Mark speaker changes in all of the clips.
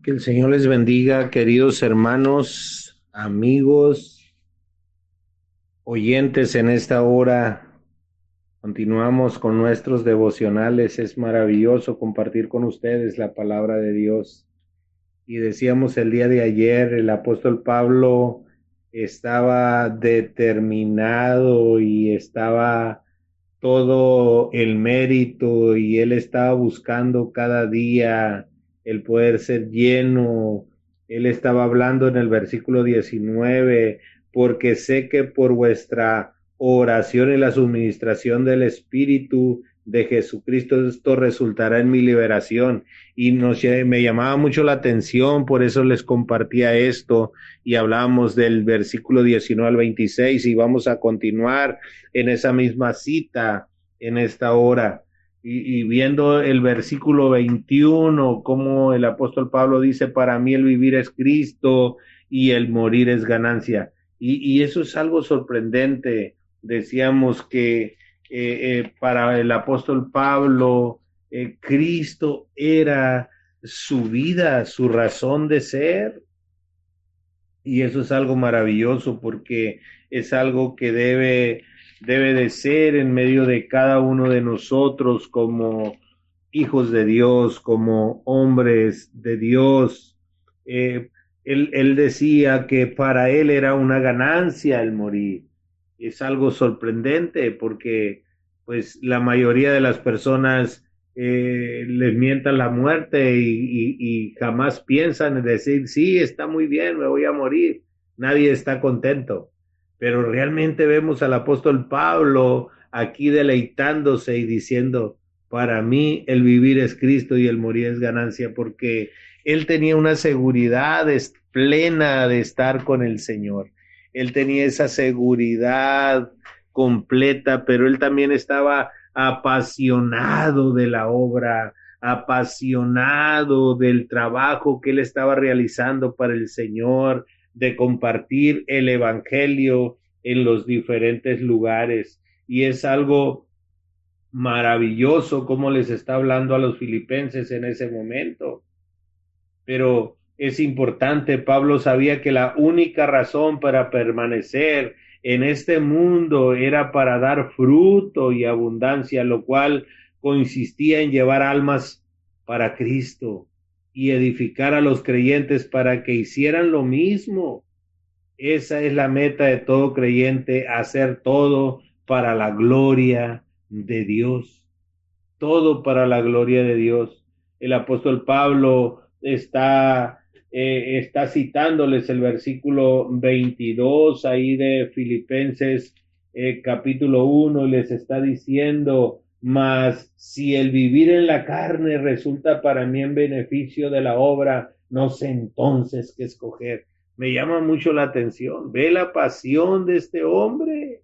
Speaker 1: Que el Señor les bendiga, queridos hermanos, amigos, oyentes en esta hora. Continuamos con nuestros devocionales. Es maravilloso compartir con ustedes la palabra de Dios. Y decíamos el día de ayer, el apóstol Pablo estaba determinado y estaba todo el mérito y él estaba buscando cada día el poder ser lleno. Él estaba hablando en el versículo 19, porque sé que por vuestra oración y la suministración del Espíritu de Jesucristo esto resultará en mi liberación. Y me llamaba mucho la atención, por eso les compartía esto y hablábamos del versículo 19 al 26 y vamos a continuar en esa misma cita en esta hora. Y viendo el versículo 21, como el apóstol Pablo dice, para mí el vivir es Cristo y el morir es ganancia. Y eso es algo sorprendente. Decíamos que para el apóstol Pablo, Cristo era su vida, su razón de ser. Y eso es algo maravilloso porque es algo que debe de ser en medio de cada uno de nosotros como hijos de Dios, como hombres de Dios. Eh, él decía que para él era una ganancia el morir. Es algo sorprendente porque pues la mayoría de las personas les mientan la muerte y jamás piensan en decir, sí, está muy bien, me voy a morir. Nadie está contento. Pero realmente vemos al apóstol Pablo aquí deleitándose y diciendo, para mí el vivir es Cristo y el morir es ganancia, porque él tenía una seguridad plena de estar con el Señor. Él tenía esa seguridad completa, pero él también estaba apasionado de la obra, apasionado del trabajo que él estaba realizando para el Señor, de compartir el Evangelio en los diferentes lugares. Y es algo maravilloso como les está hablando a los filipenses en ese momento. Pero es importante, Pablo sabía que la única razón para permanecer en este mundo era para dar fruto y abundancia, lo cual consistía en llevar almas para Cristo y edificar a los creyentes para que hicieran lo mismo. Esa es la meta de todo creyente, hacer todo para la gloria de Dios, todo para la gloria de Dios. El apóstol Pablo está citándoles el versículo 22 ahí de Filipenses capítulo 1 y les está diciendo, mas si el vivir en la carne resulta para mí en beneficio de la obra, no sé entonces qué escoger. Me llama mucho la atención. Ve la pasión de este hombre.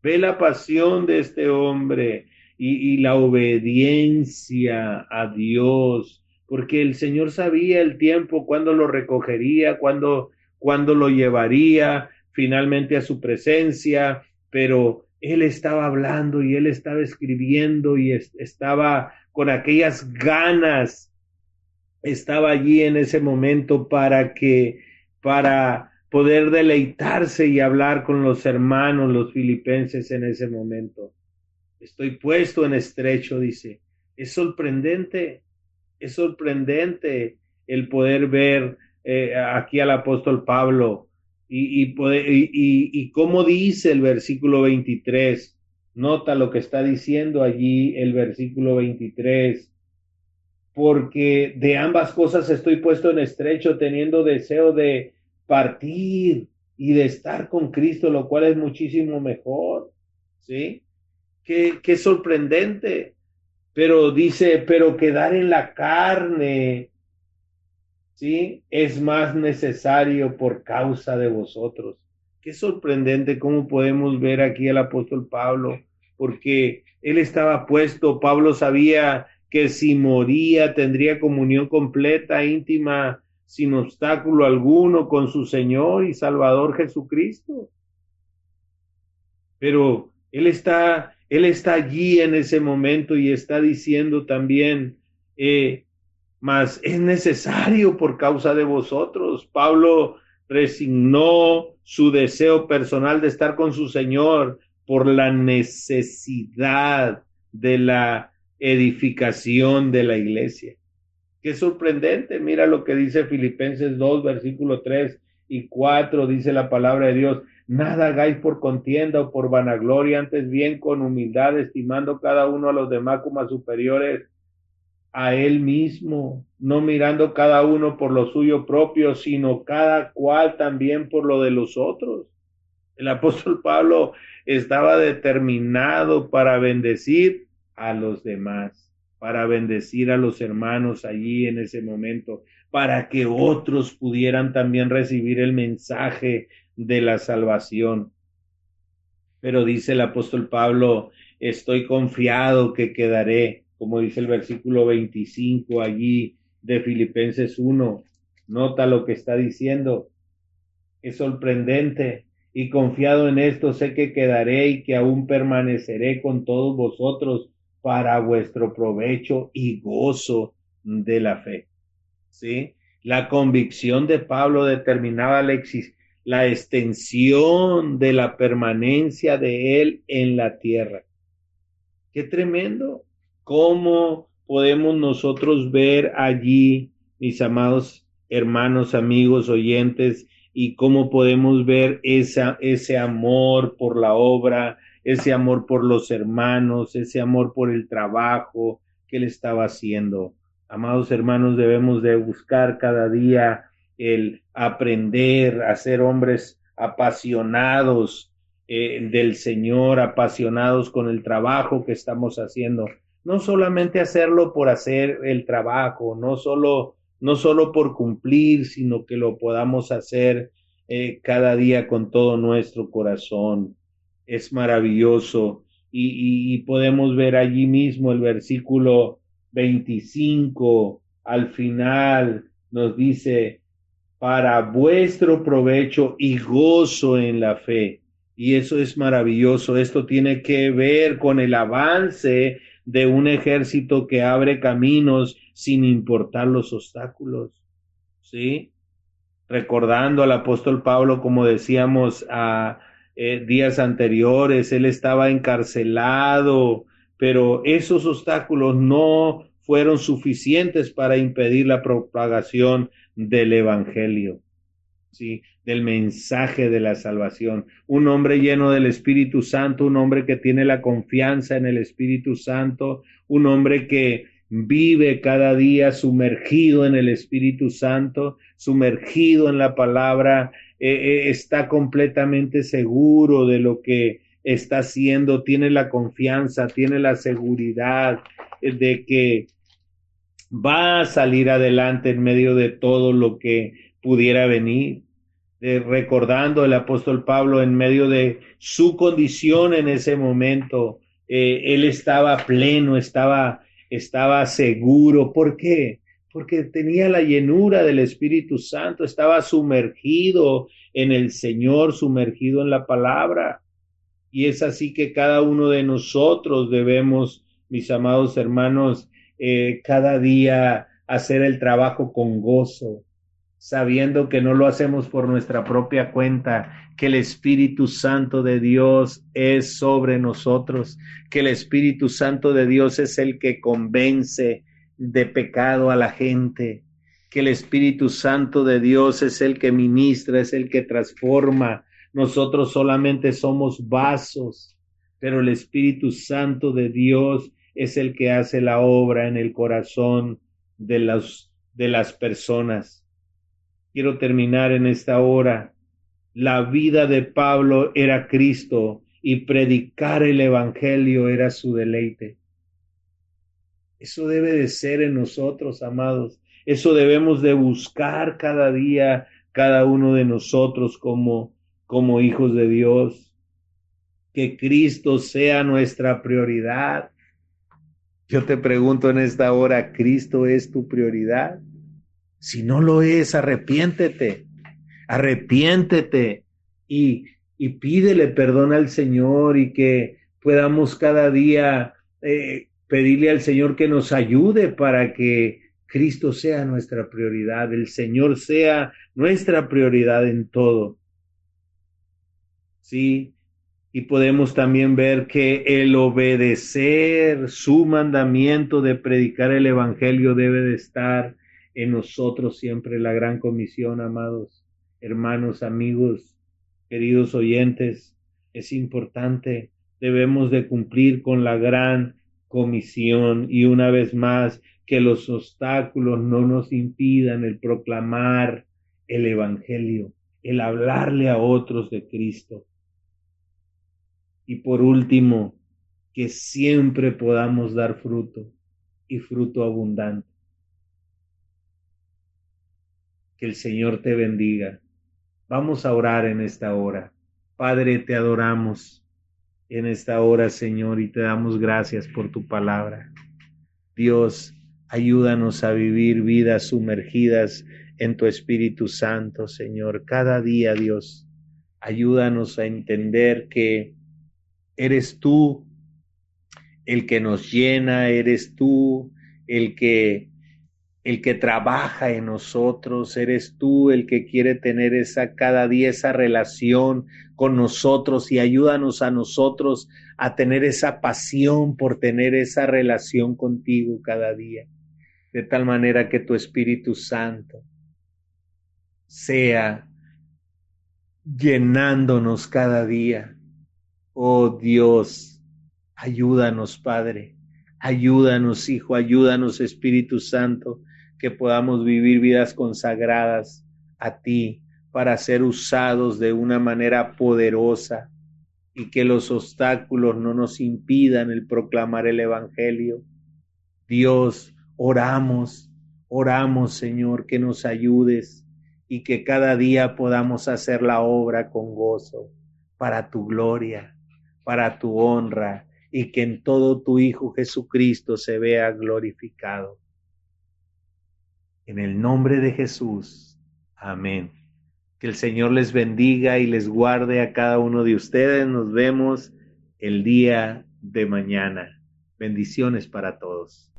Speaker 1: Ve la pasión de este hombre y la obediencia a Dios, porque el Señor sabía el tiempo, cuándo lo recogería, cuándo lo llevaría finalmente a su presencia, pero Él estaba hablando y Él estaba escribiendo y estaba con aquellas ganas, estaba allí en ese momento para poder deleitarse y hablar con los hermanos, los filipenses en ese momento. Estoy puesto en estrecho, dice. Es sorprendente el poder ver aquí al apóstol Pablo y cómo dice el versículo 23. Nota lo que está diciendo allí el versículo 23, porque de ambas cosas estoy puesto en estrecho, teniendo deseo de partir y de estar con Cristo, lo cual es muchísimo mejor, ¿sí? Qué sorprendente, pero dice, pero quedar en la carne, ¿sí? Es más necesario por causa de vosotros. Qué sorprendente cómo podemos ver aquí al apóstol Pablo, porque él estaba puesto, Pablo sabía que si moría tendría comunión completa, íntima, sin obstáculo alguno con su Señor y Salvador Jesucristo. Pero él está allí en ese momento y está diciendo también, mas es necesario por causa de vosotros. Pablo resignó su deseo personal de estar con su Señor por la necesidad de la edificación de la iglesia. Qué sorprendente, mira lo que dice Filipenses 2, versículo 3 y 4, dice la palabra de Dios: nada hagáis por contienda o por vanagloria, antes bien con humildad, estimando cada uno a los demás como a superiores a él mismo, no mirando cada uno por lo suyo propio, sino cada cual también por lo de los otros. El apóstol Pablo estaba determinado para bendecir a los demás, para bendecir a los hermanos allí en ese momento, para que otros pudieran también recibir el mensaje de la salvación. Pero dice el apóstol Pablo: estoy confiado que quedaré, como dice el versículo 25 allí de Filipenses 1. Nota lo que está diciendo. Es sorprendente. Y confiado en esto, sé que quedaré y que aún permaneceré con todos vosotros para vuestro provecho y gozo de la fe. ¿Sí? La convicción de Pablo determinaba la extensión de la permanencia de él en la tierra. ¡Qué tremendo! ¿Cómo podemos nosotros ver allí, mis amados hermanos, amigos, oyentes, y cómo podemos ver ese amor por la obra, ese amor por los hermanos, ese amor por el trabajo que él estaba haciendo? Amados hermanos, debemos de buscar cada día el aprender a ser hombres apasionados del Señor, apasionados con el trabajo que estamos haciendo. No solamente hacerlo por hacer el trabajo, no solo por cumplir, sino que lo podamos hacer cada día con todo nuestro corazón. Es maravilloso. Y podemos ver allí mismo el versículo 25, al final nos dice: para vuestro provecho y gozo en la fe. Y eso es maravilloso. Esto tiene que ver con el avance de un ejército que abre caminos sin importar los obstáculos. ¿Sí? Recordando al apóstol Pablo, como decíamos días anteriores, él estaba encarcelado, pero esos obstáculos no fueron suficientes para impedir la propagación del evangelio, ¿sí? Del mensaje de la salvación. Un hombre lleno del Espíritu Santo, un hombre que tiene la confianza en el Espíritu Santo, un hombre que vive cada día sumergido en el Espíritu Santo, sumergido en la palabra, está completamente seguro de lo que está haciendo, tiene la confianza, tiene la seguridad de que va a salir adelante en medio de todo lo que pudiera venir. Recordando el apóstol Pablo en medio de su condición en ese momento, él estaba pleno, estaba seguro. ¿Por qué? Porque tenía la llenura del Espíritu Santo, estaba sumergido en el Señor, sumergido en la palabra. Y es así que cada uno de nosotros debemos, mis amados hermanos, cada día hacer el trabajo con gozo, sabiendo que no lo hacemos por nuestra propia cuenta, que el Espíritu Santo de Dios es sobre nosotros, que el Espíritu Santo de Dios es el que convence de pecado a la gente, que el Espíritu Santo de Dios es el que ministra, es el que transforma. Nosotros solamente somos vasos, pero el Espíritu Santo de Dios es el que hace la obra en el corazón de las personas. Quiero terminar en esta hora. La vida de Pablo era Cristo y predicar el evangelio era su deleite. Eso debe de ser en nosotros, amados. Eso debemos de buscar cada día, cada uno de nosotros como hijos de Dios. Que Cristo sea nuestra prioridad. Yo te pregunto en esta hora, ¿Cristo es tu prioridad? Si no lo es, arrepiéntete y pídele perdón al Señor, y que podamos cada día pedirle al Señor que nos ayude para que Cristo sea nuestra prioridad, el Señor sea nuestra prioridad en todo. Sí, y podemos también ver que el obedecer su mandamiento de predicar el evangelio debe de estar en nosotros siempre. La gran comisión, amados hermanos, amigos, queridos oyentes, es importante. Debemos de cumplir con la gran comisión y una vez más que los obstáculos no nos impidan el proclamar el evangelio, el hablarle a otros de Cristo. Y por último, que siempre podamos dar fruto y fruto abundante. Que el Señor te bendiga. Vamos a orar en esta hora. Padre, te adoramos en esta hora, Señor, y te damos gracias por tu palabra. Dios, ayúdanos a vivir vidas sumergidas en tu Espíritu Santo, Señor. Cada día, Dios, ayúdanos a entender que eres tú el que nos llena, eres tú el que trabaja en nosotros, eres tú el que quiere tener cada día esa relación con nosotros, y ayúdanos a nosotros a tener esa pasión por tener esa relación contigo cada día, de tal manera que tu Espíritu Santo sea llenándonos cada día. Oh Dios, ayúdanos, Padre, ayúdanos, Hijo, ayúdanos, Espíritu Santo, que podamos vivir vidas consagradas a ti para ser usados de una manera poderosa, y que los obstáculos no nos impidan el proclamar el evangelio. Dios, oramos, Señor, que nos ayudes y que cada día podamos hacer la obra con gozo, para tu gloria, para tu honra, y que en todo tu Hijo Jesucristo se vea glorificado. En el nombre de Jesús. Amén. Que el Señor les bendiga y les guarde a cada uno de ustedes. Nos vemos el día de mañana. Bendiciones para todos.